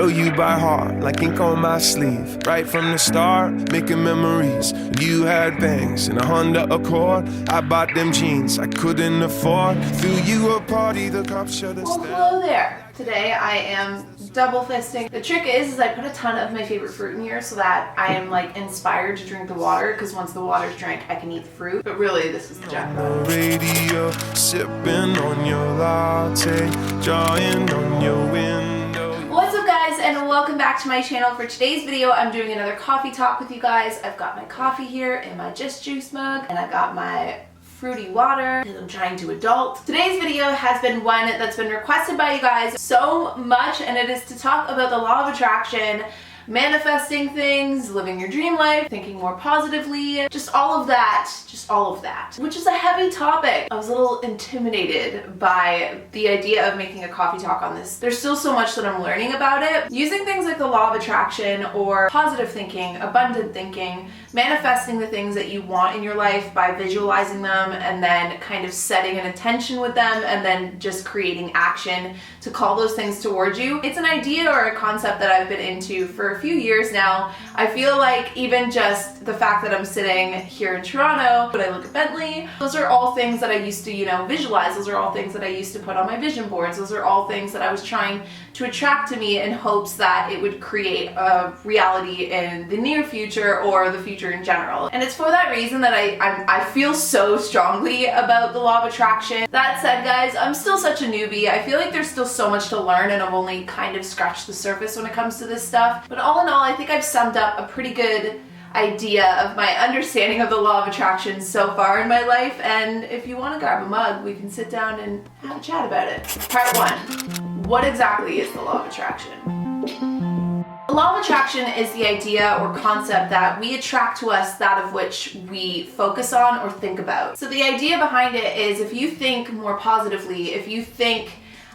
know you by heart, like ink on my sleeve. Right from the start, making memories. You had bangs and a Honda Accord. I bought them jeans I couldn't afford. Threw you a party, the cops shut us down. Hello there. Today I am double fisting. The trick is I put a ton of my favorite fruit in here so that I am like inspired to drink the water, because once the water's drank I can eat the fruit. But really this is the jackpot. Radio, sipping on your latte, drawing on your window. What's up guys, and welcome back to my channel. For today's video I'm doing another coffee talk with you guys. I've got my coffee here in my Just Juice mug, and I got my fruity water because I'm trying to adult. Today's video has been one that's been requested by you guys so much, and it is to talk about the law of attraction, manifesting things, living your dream life, thinking more positively, just all of that, which is a heavy topic. I was a little intimidated by the idea of making a coffee talk on this. There's still so much that I'm learning about it. Using things like the law of attraction or positive thinking, abundant thinking, manifesting the things that you want in your life by visualizing them and then kind of setting an intention with them and then just creating action to call those things towards you. It's an idea or a concept that I've been into for a few years now. I feel like even just the fact that I'm sitting here in Toronto, but I look at Bentley, those are all things that I used to, visualize. Those are all things that I used to put on my vision boards. Those are all things that I was trying to attract to me in hopes that it would create a reality in the near future or the future in general. And it's for that reason that I feel so strongly about the law of attraction. That said, guys, I'm still such a newbie. I feel like there's still so much to learn, and I've only kind of scratched the surface when it comes to this stuff. But all in all, I think I've summed up a pretty good idea of my understanding of the law of attraction so far in my life. And if you want to grab a mug, we can sit down and have a chat about it. Part one. What exactly is the law of attraction? The law of attraction is the idea or concept that we attract to us that of which we focus on or think about. So the idea behind it is if you think more positively, if you think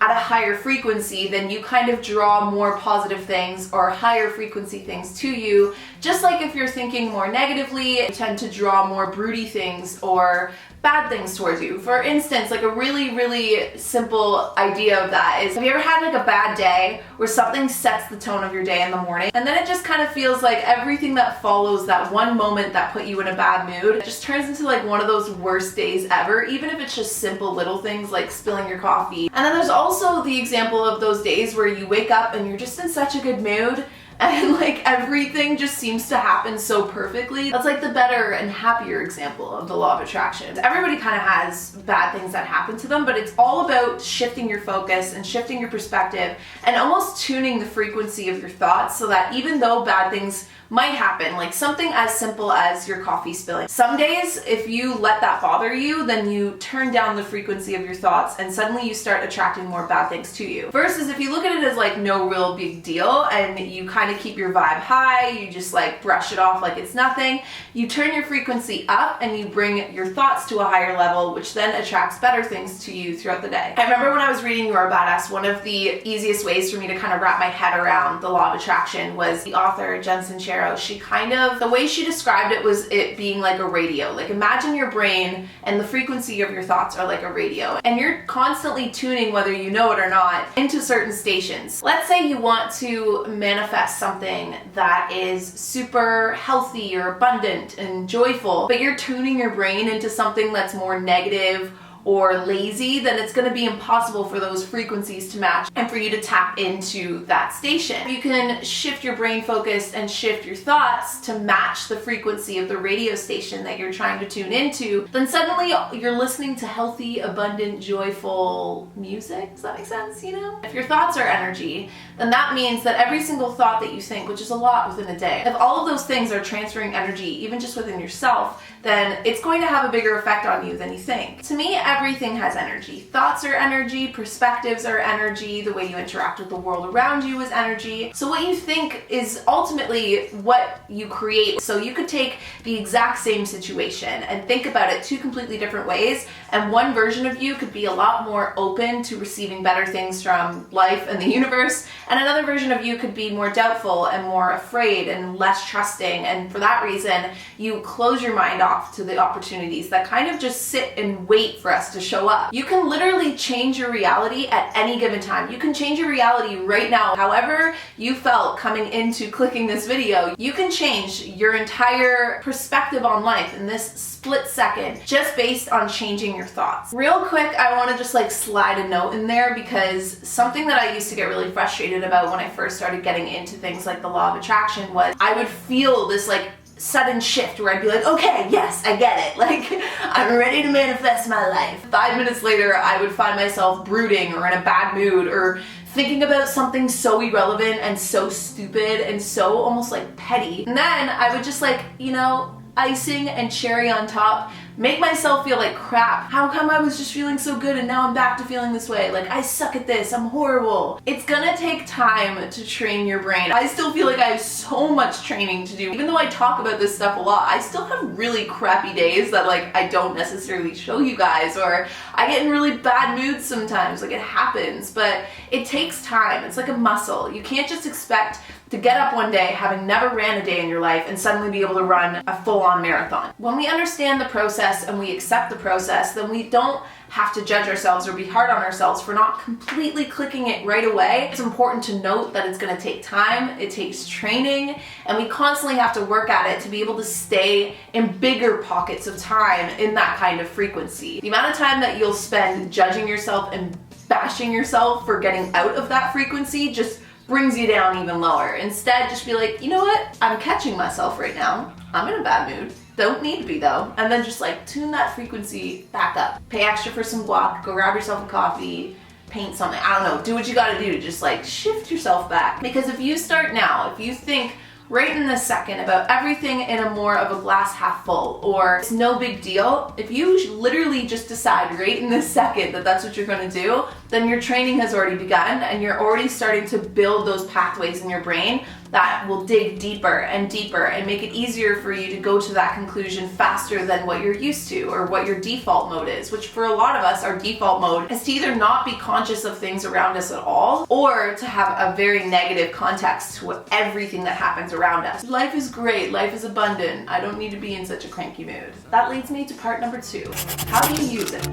at a higher frequency, then you kind of draw more positive things or higher frequency things to you. Just like if you're thinking more negatively, you tend to draw more broody things or bad things towards you. For instance, like a really simple idea of that is, have you ever had like a bad day where something sets the tone of your day in the morning, and then it just kind of feels like everything that follows that one moment that put you in a bad mood, it just turns into like one of those worst days ever, even if it's just simple little things like spilling your coffee. And then there's also the example of those days where you wake up and you're just in such a good mood, and like everything just seems to happen so perfectly. That's like the better and happier example of the law of attraction. Everybody kind of has bad things that happen to them, but it's all about shifting your focus and shifting your perspective and almost tuning the frequency of your thoughts so that even though bad things might happen, like something as simple as your coffee spilling. Some days, if you let that bother you, then you turn down the frequency of your thoughts and suddenly you start attracting more bad things to you. Versus if you look at it as like no real big deal and you kind of keep your vibe high, you just like brush it off like it's nothing, you turn your frequency up and you bring your thoughts to a higher level, which then attracts better things to you throughout the day. I remember when I was reading You Are Badass, one of the easiest ways for me to kind of wrap my head around the law of attraction was the author, Sincero. The way she described it was it being like a radio. Like imagine your brain and the frequency of your thoughts are like a radio, and you're constantly tuning, whether you know it or not, into certain stations. Let's say you want to manifest something that is super healthy or abundant and joyful, but you're tuning your brain into something that's more negative or lazy, then it's going to be impossible for those frequencies to match and for you to tap into that station. You can shift your brain focus and shift your thoughts to match the frequency of the radio station that you're trying to tune into, then suddenly you're listening to healthy, abundant, joyful music. Does that make sense? If your thoughts are energy, then that means that every single thought that you think, which is a lot within a day, if all of those things are transferring energy even just within yourself, then it's going to have a bigger effect on you than you think. To me, everything has energy. Thoughts are energy, perspectives are energy, the way you interact with the world around you is energy. So what you think is ultimately what you create. So you could take the exact same situation and think about it two completely different ways, and one version of you could be a lot more open to receiving better things from life and the universe, and another version of you could be more doubtful and more afraid and less trusting, and for that reason you close your mind off to the opportunities that kind of just sit and wait for us stress to show up. You can literally change your reality at any given time. You can change your reality right now. However you felt coming into clicking this video, you can change your entire perspective on life in this split second just based on changing your thoughts. Real quick, I want to just like slide a note in there, because something that I used to get really frustrated about when I first started getting into things like the law of attraction was I would feel this like sudden shift where I'd be like, okay, yes, I get it. Like, I'm ready to manifest my life. 5 minutes later, I would find myself brooding or in a bad mood or thinking about something so irrelevant and so stupid and so almost like petty. And then I would just like, you know, icing and cherry on top, make myself feel like crap. How come I was just feeling so good and now I'm back to feeling this way? Like, I suck at this, I'm horrible. It's gonna take time to train your brain. I still feel like I have so much training to do. Even though I talk about this stuff a lot, I still have really crappy days that like I don't necessarily show you guys, or I get in really bad moods sometimes. Like, it happens, but it takes time. It's like a muscle. You can't just expect to get up one day having never ran a day in your life and suddenly be able to run a full-on marathon. When we understand the process and we accept the process, then we don't have to judge ourselves or be hard on ourselves for not completely clicking it right away. It's important to note that it's gonna take time, it takes training, and we constantly have to work at it to be able to stay in bigger pockets of time in that kind of frequency. The amount of time that you'll spend judging yourself and bashing yourself for getting out of that frequency just brings you down even lower. Instead, just be like, you know what? I'm catching myself right now. I'm in a bad mood. Don't need to be though. And then just like tune that frequency back up. Pay extra for some guac, go grab yourself a coffee, paint something. I don't know, do what you gotta do to just like shift yourself back. Because if you start now, if you think right in this second about everything in a more of a glass half full, or it's no big deal, if you literally just decide right in this second that that's what you're going to do, then your training has already begun and you're already starting to build those pathways in your brain that will dig deeper and deeper and make it easier for you to go to that conclusion faster than what you're used to or what your default mode is, which for a lot of us, our default mode is to either not be conscious of things around us at all, or to have a very negative context to everything that happens around us. Life is great, life is abundant, I don't need to be in such a cranky mood. That leads me to part number 2. How do you use it?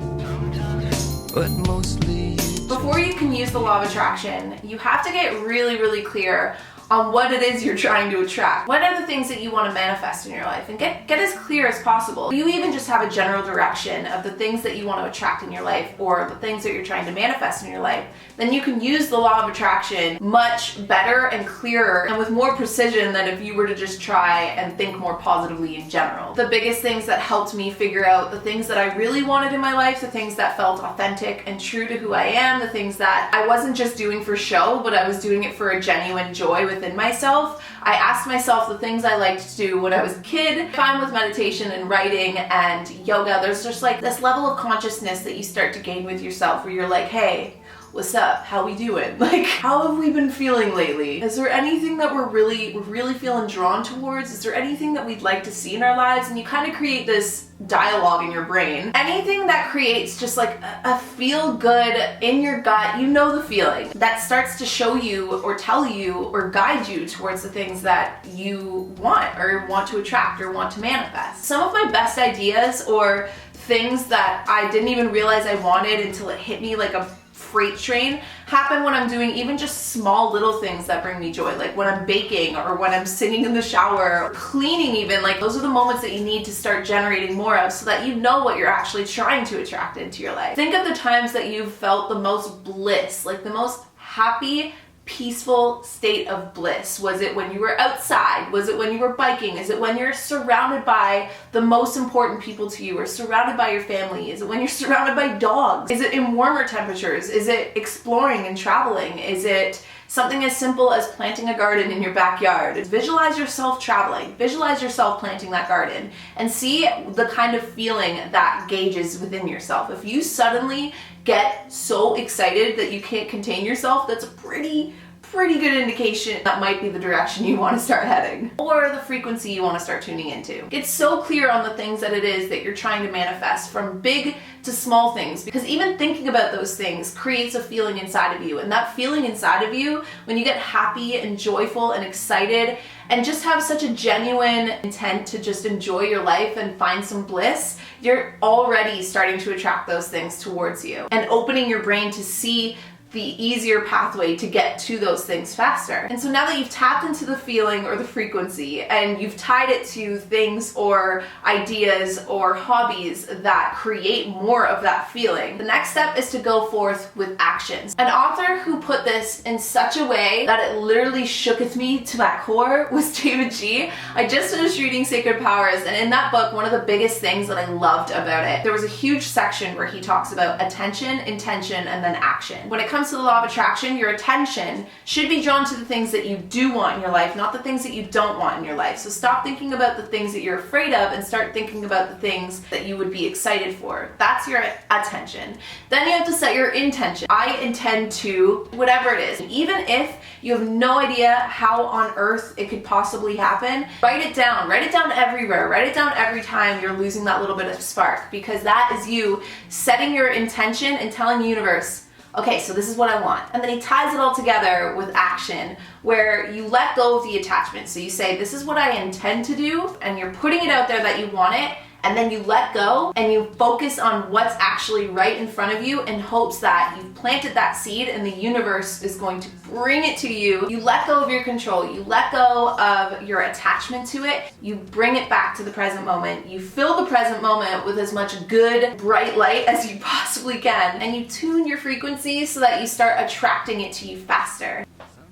But mostly before you can use the law of attraction, you have to get really clear on what it is you're trying to attract. What are the things that you want to manifest in your life? And get as clear as possible. You even just have a general direction of the things that you want to attract in your life, or the things that you're trying to manifest in your life, then you can use the law of attraction much better and clearer and with more precision than if you were to just try and think more positively in general. The biggest things that helped me figure out the things that I really wanted in my life, the things that felt authentic and true to who I am, the things that I wasn't just doing for show, but I was doing it for a genuine joy within myself. I asked myself the things I liked to do when I was a kid. Fine with meditation and writing and yoga, there's just like this level of consciousness that you start to gain with yourself where you're like, hey, what's up? How we doing? Like, how have we been feeling lately? Is there anything that we're really feeling drawn towards? Is there anything that we'd like to see in our lives? And you kind of create this dialogue in your brain. Anything that creates just like a feel good in your gut, you know the feeling, that starts to show you or tell you or guide you towards the things that you want or want to attract or want to manifest. Some of my best ideas or things that I didn't even realize I wanted until it hit me like a freight train happen when I'm doing even just small little things that bring me joy, like when I'm baking or when I'm singing in the shower, or cleaning even. Like, those are the moments that you need to start generating more of so that you know what you're actually trying to attract into your life. Think of the times that you've felt the most bliss, like the most happy, peaceful state of bliss. Was it when you were outside? Was it when you were biking? Is it when you're surrounded by the most important people to you or surrounded by your family? Is it when you're surrounded by dogs? Is it in warmer temperatures? Is it exploring and traveling? Is it something as simple as planting a garden in your backyard? Visualize yourself traveling, visualize yourself planting that garden, and see the kind of feeling that gauges within yourself. If you suddenly get so excited that you can't contain yourself, that's a pretty pretty good indication that might be the direction you want to start heading, or the frequency you want to start tuning into. Get so clear on the things that it is that you're trying to manifest, from big to small things, because even thinking about those things creates a feeling inside of you. And that feeling inside of you, when you get happy and joyful and excited and just have such a genuine intent to just enjoy your life and find some bliss, you're already starting to attract those things towards you and opening your brain to see the easier pathway to get to those things faster. And so now that you've tapped into the feeling or the frequency and you've tied it to things or ideas or hobbies that create more of that feeling, the next step is to go forth with actions. An author who put this in such a way that it literally shooketh me to my core was davidji. I just finished reading Sacred Powers, and in that book, one of the biggest things that I loved about it, there was a huge section where he talks about attention, intention, and then action. When it comes to the law of attraction, your attention should be drawn to the things that you do want in your life, not the things that you don't want in your life. So stop thinking about the things that you're afraid of and start thinking about the things that you would be excited for. That's your attention. Then you have to set your intention. I intend to, whatever it is. Even if you have no idea how on earth it could possibly happen, write it down. Write it down everywhere. Write it down every time you're losing that little bit of spark, because that is you setting your intention and telling the universe, okay, so this is what I want. And then he ties it all together with action, where you let go of the attachment. So you say, this is what I intend to do, and you're putting it out there that you want it, and then you let go and you focus on what's actually right in front of you in hopes that you've planted that seed and the universe is going to bring it to you. You let go of your control. You let go of your attachment to it. You bring it back to the present moment. You fill the present moment with as much good, bright light as you possibly can, and you tune your frequency so that you start attracting it to you faster.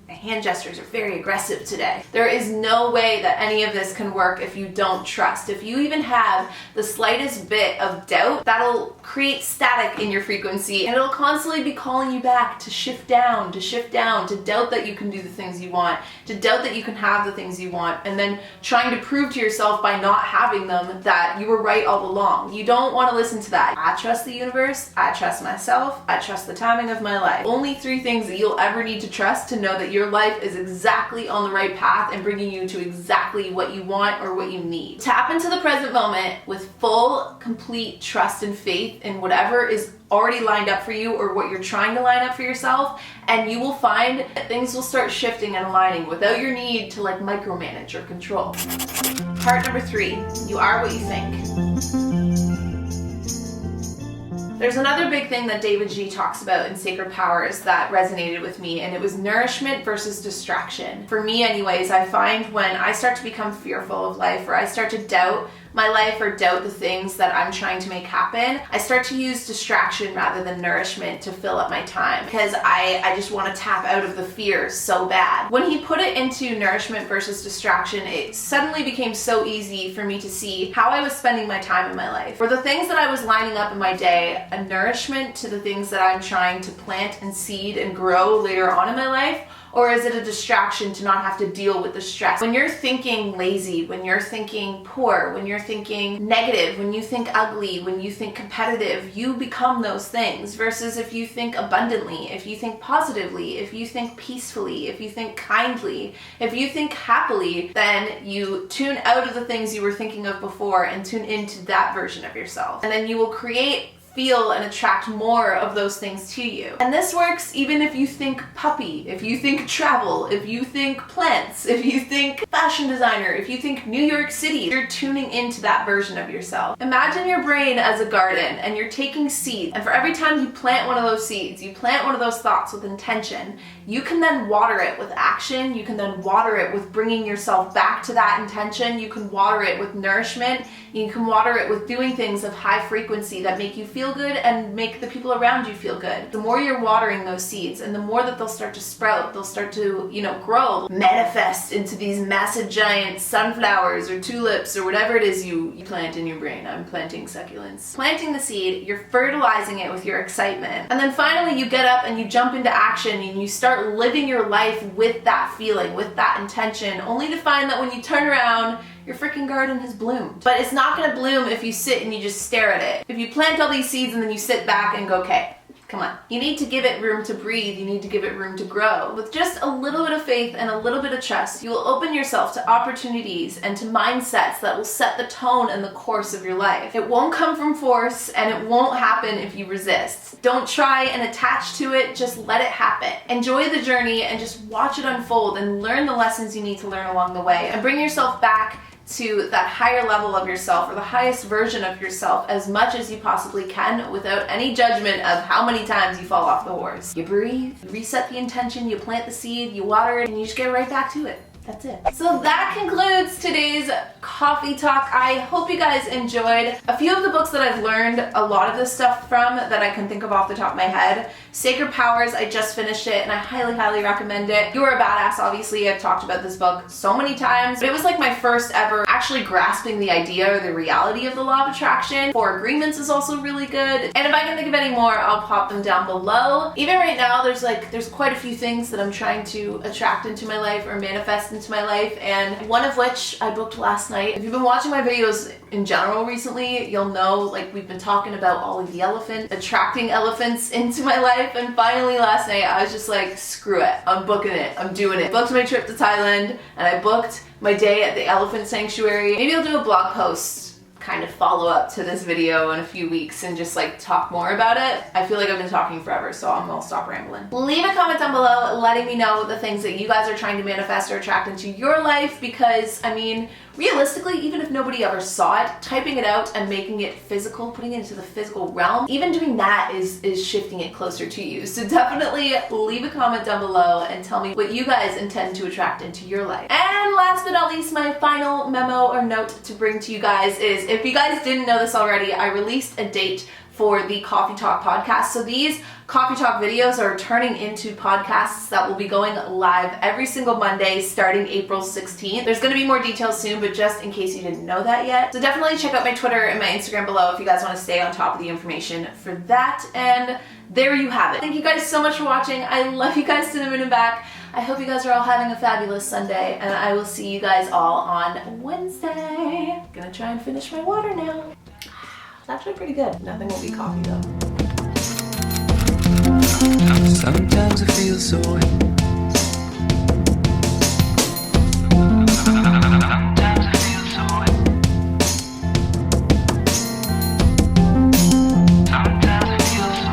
Hand gestures are very aggressive today. There is no way that any of this can work if you don't trust. If you even have the slightest bit of doubt, that'll create static in your frequency, and it'll constantly be calling you back to shift down, to doubt that you can do the things you want, to doubt that you can have the things you want, and then trying to prove to yourself by not having them that you were right all along. You don't want to listen to that. I trust the universe, I trust myself, I trust the timing of my life. Only 3 things that you'll ever need to trust to know that your life is exactly on the right path and bringing you to exactly what you want or what you need. Tap into the present moment with full, complete trust and faith in whatever is already lined up for you or what you're trying to line up for yourself, and you will find that things will start shifting and aligning without your need to like micromanage or control. Part number 3, you are what you think. There's another big thing that davidji talks about in Sacred Powers that resonated with me, and it was nourishment versus distraction. For me anyways, I find when I start to become fearful of life, or I start to doubt my life or doubt the things that I'm trying to make happen, I start to use distraction rather than nourishment to fill up my time, because I just want to tap out of the fear so bad. When he put it into nourishment versus distraction, it suddenly became so easy for me to see how I was spending my time in my life. For the things that I was lining up in my day, a nourishment to the things that I'm trying to plant and seed and grow later on in my life, or is it a distraction to not have to deal with the stress? When you're thinking lazy, when you're thinking poor, when you're thinking negative, when you think ugly, when you think competitive, you become those things. Versus if you think abundantly, if you think positively, if you think peacefully, if you think kindly, if you think happily, then you tune out of the things you were thinking of before and tune into that version of yourself. And then you will create, feel, and attract more of those things to you. And this works even if you think puppy, if you think travel, if you think plants, if you think fashion designer, if you think New York City. You're tuning into that version of yourself. Imagine your brain as a garden, and you're taking seeds, and for every time you plant one of those seeds, you plant one of those thoughts with intention, you can then water it with action, you can then water it with bringing yourself back to that intention, you can water it with nourishment, you can water it with doing things of high frequency that make you feel good and make the people around you feel good. The more you're watering those seeds, and the more that they'll start to sprout, they'll start to, grow, manifest into these massive giant sunflowers or tulips or whatever it is you plant in your brain. I'm planting succulents. Planting the seed, you're fertilizing it with your excitement. And then finally you get up and you jump into action and you start living your life with that feeling, with that intention, only to find that when you turn around, your freaking garden has bloomed. But it's not gonna bloom if you sit and you just stare at it. If you plant all these seeds and then you sit back and go, okay, Come on. You need to give it room to breathe. You need to give it room to grow. With just a little bit of faith and a little bit of trust, you will open yourself to opportunities and to mindsets that will set the tone and the course of your life. It won't come from force, and it won't happen if you resist. Don't try and attach to it, just let it happen. Enjoy the journey and just watch it unfold and learn the lessons you need to learn along the way, and bring yourself back to that higher level of yourself, or the highest version of yourself, as much as you possibly can, without any judgment of how many times you fall off the horse. You breathe, you reset the intention, you plant the seed, you water it, and you just get right back to it. That's it. So that concludes today's coffee talk. I hope you guys enjoyed. A few of the books that I've learned a lot of this stuff from, that I can think of off the top of my head. Sacred Powers, I just finished it and I highly, highly recommend it. You Are a Badass, obviously, I've talked about this book so many times, but it was like my first ever actually grasping the idea or the reality of the law of attraction. Four Agreements is also really good. And if I can think of any more, I'll pop them down below. Even right now, there's quite a few things that I'm trying to attract into my life or manifest into my life, and one of which I booked last night. If you've been watching my videos in general recently, you'll know, like, we've been talking about all of the elephants, attracting elephants into my life, and finally last night I was just like, screw it, I'm booking it, I'm doing it. Booked my trip to Thailand, and I booked my day at the elephant sanctuary. Maybe I'll do a blog post kind of follow up to this video in a few weeks and just like talk more about it. I feel like I've been talking forever, so I'm gonna stop rambling. Leave a comment down below letting me know the things that you guys are trying to manifest or attract into your life, because I mean, realistically, even if nobody ever saw it, typing it out and making it physical, putting it into the physical realm, even doing that is shifting it closer to you. So definitely leave a comment down below and tell me what you guys intend to attract into your life. And last but not least, my final memo or note to bring to you guys is, if you guys didn't know this already, I released a date for the Coffee Talk podcast. So these Coffee Talk videos are turning into podcasts that will be going live every single Monday starting April 16th. There's gonna be more details soon, but just in case you didn't know that yet. So definitely check out my Twitter and my Instagram below if you guys wanna stay on top of the information for that. And there you have it. Thank you guys so much for watching. I love you guys to the moon and back. I hope you guys are all having a fabulous Sunday, and I will see you guys all on Wednesday. Gonna try and finish my water now. It's actually pretty good. Nothing will be coffee though. Sometimes I feel so